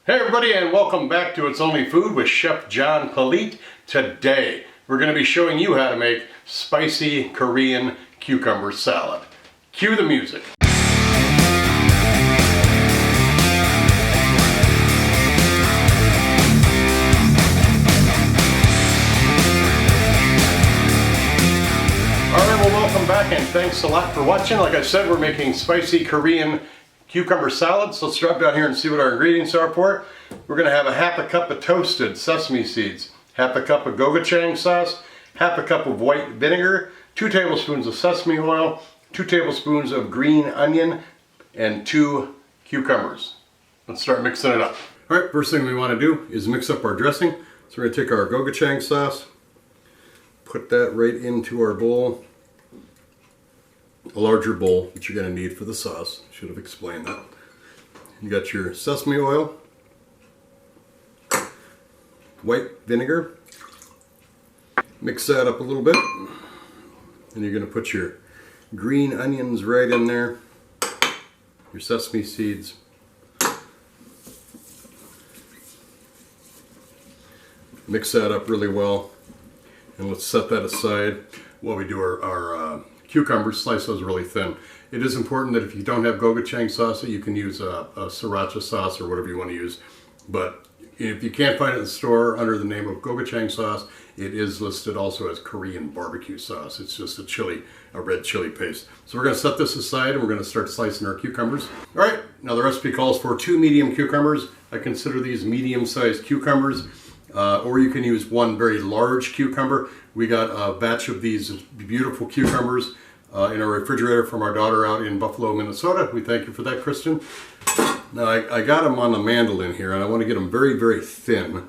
Hey everybody, and welcome back to It's Only Food with Chef John Politte. Today we're going to be showing you how to make spicy Korean cucumber salad. Cue the music. Alright, well welcome back and thanks a lot for watching. Like I said, we're making spicy Korean cucumber salad. So let's drop down here and see what our ingredients are for it. We're going to have a half a cup of toasted sesame seeds, half a cup of gochujang sauce, half a cup of white vinegar, 2 tablespoons of sesame oil, 2 tablespoons of green onion, and 2 cucumbers. Let's start mixing it up. Alright, first thing we want to do is mix up our dressing. So we're going to take our gochujang sauce, put that right into our bowl. A larger bowl that you're going to need for the sauce. Should have explained that. You got your sesame oil, white vinegar. Mix that up a little bit. And you're going to put your green onions right in there. Your sesame seeds. Mix that up really well. And let's set that aside while we do our cucumbers. Slice those really thin. It is important that if you don't have gochujang sauce, that you can use a sriracha sauce or whatever you want to use. But if you can't find it in the store under the name of gochujang sauce, it is listed also as Korean barbecue sauce. It's just a red chili paste. So we're going to set this aside and we're going to start slicing our cucumbers. All right, now the recipe calls for 2 medium cucumbers. I consider these medium-sized cucumbers. Or you can use 1 very large cucumber. We got a batch of these beautiful cucumbers in our refrigerator from our daughter out in Buffalo, Minnesota. We thank you for that, Kristen. Now I got them on the mandolin here, and I want to get them very, very thin.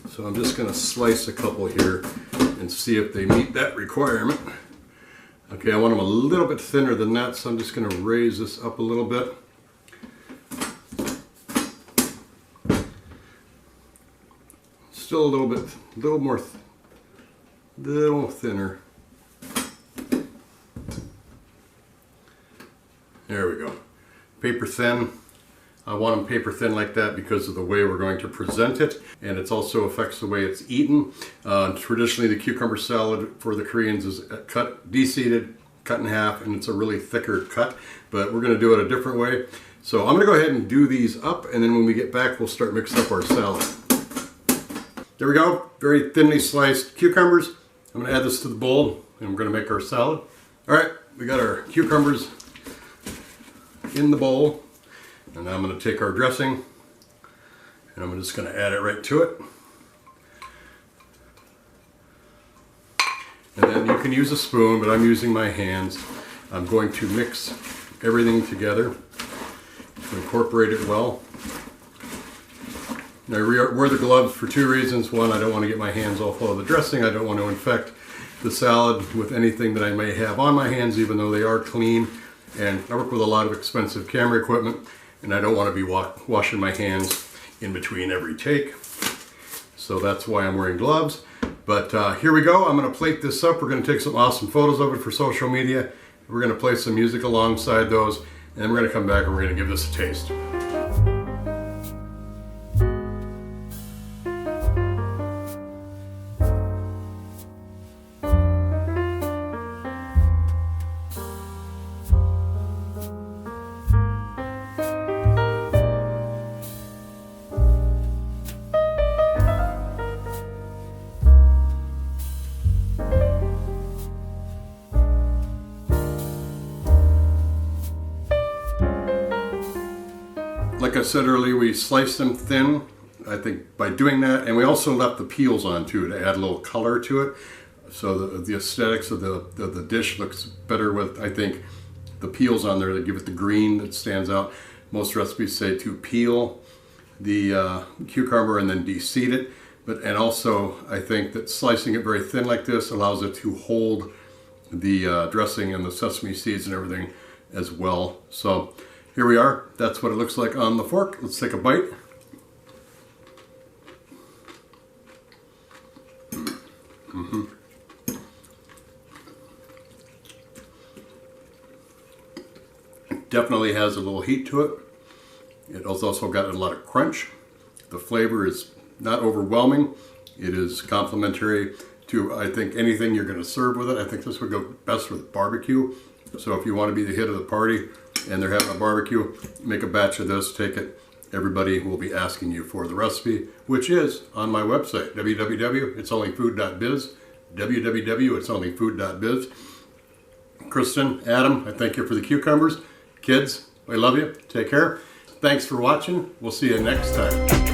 So I'm just going to slice a couple here and see if they meet that requirement. Okay, I want them a little bit thinner than that, so I'm just going to raise this up a little bit. Still a little thinner. There we go. Paper thin. I want them paper thin like that because of the way we're going to present it, and it also affects the way it's eaten. Traditionally, the cucumber salad for the Koreans is cut, de-seeded, cut in half, and it's a really thicker cut, but we're going to do it a different way. So I'm going to go ahead and do these up, and then when we get back, we'll start mixing up our salad. There we go, very thinly sliced cucumbers. I'm going to add this to the bowl and we're going to make our salad. Alright, we got our cucumbers in the bowl, and now I'm going to take our dressing and I'm just going to add it right to it. And then you can use a spoon, but I'm using my hands. I'm going to mix everything together to incorporate it well. I wear the gloves for 2 reasons. 1, I don't want to get my hands all full of the dressing. I don't want to infect the salad with anything that I may have on my hands, even though they are clean. And I work with a lot of expensive camera equipment, and I don't want to be washing my hands in between every take. So that's why I'm wearing gloves. But here we go. I'm going to plate this up. We're going to take some awesome photos of it for social media. We're going to play some music alongside those, and then we're going to come back and we're going to give this a taste. Like I said earlier, we sliced them thin, I think, by doing that, and we also left the peels on too to add a little color to it. So the aesthetics of the dish looks better with, I think, the peels on there. They give it the green that stands out. Most recipes say to peel the cucumber and then de-seed it. And also, I think that slicing it very thin like this allows it to hold the dressing and the sesame seeds and everything as well. So here we are. That's what it looks like on the fork. Let's take a bite. It definitely has a little heat to it. It also got a lot of crunch. The flavor is not overwhelming. It is complementary to, I think, anything you're going to serve with it. I think this would go best with barbecue. So if you want to be the hit of the party and they're having a barbecue, make a batch of this, take it. Everybody will be asking you for the recipe, which is on my website, www.itsonlyfood.biz, www.itsonlyfood.biz. Kristen, Adam, I thank you for the cucumbers. Kids, I love you. Take care. Thanks for watching. We'll see you next time.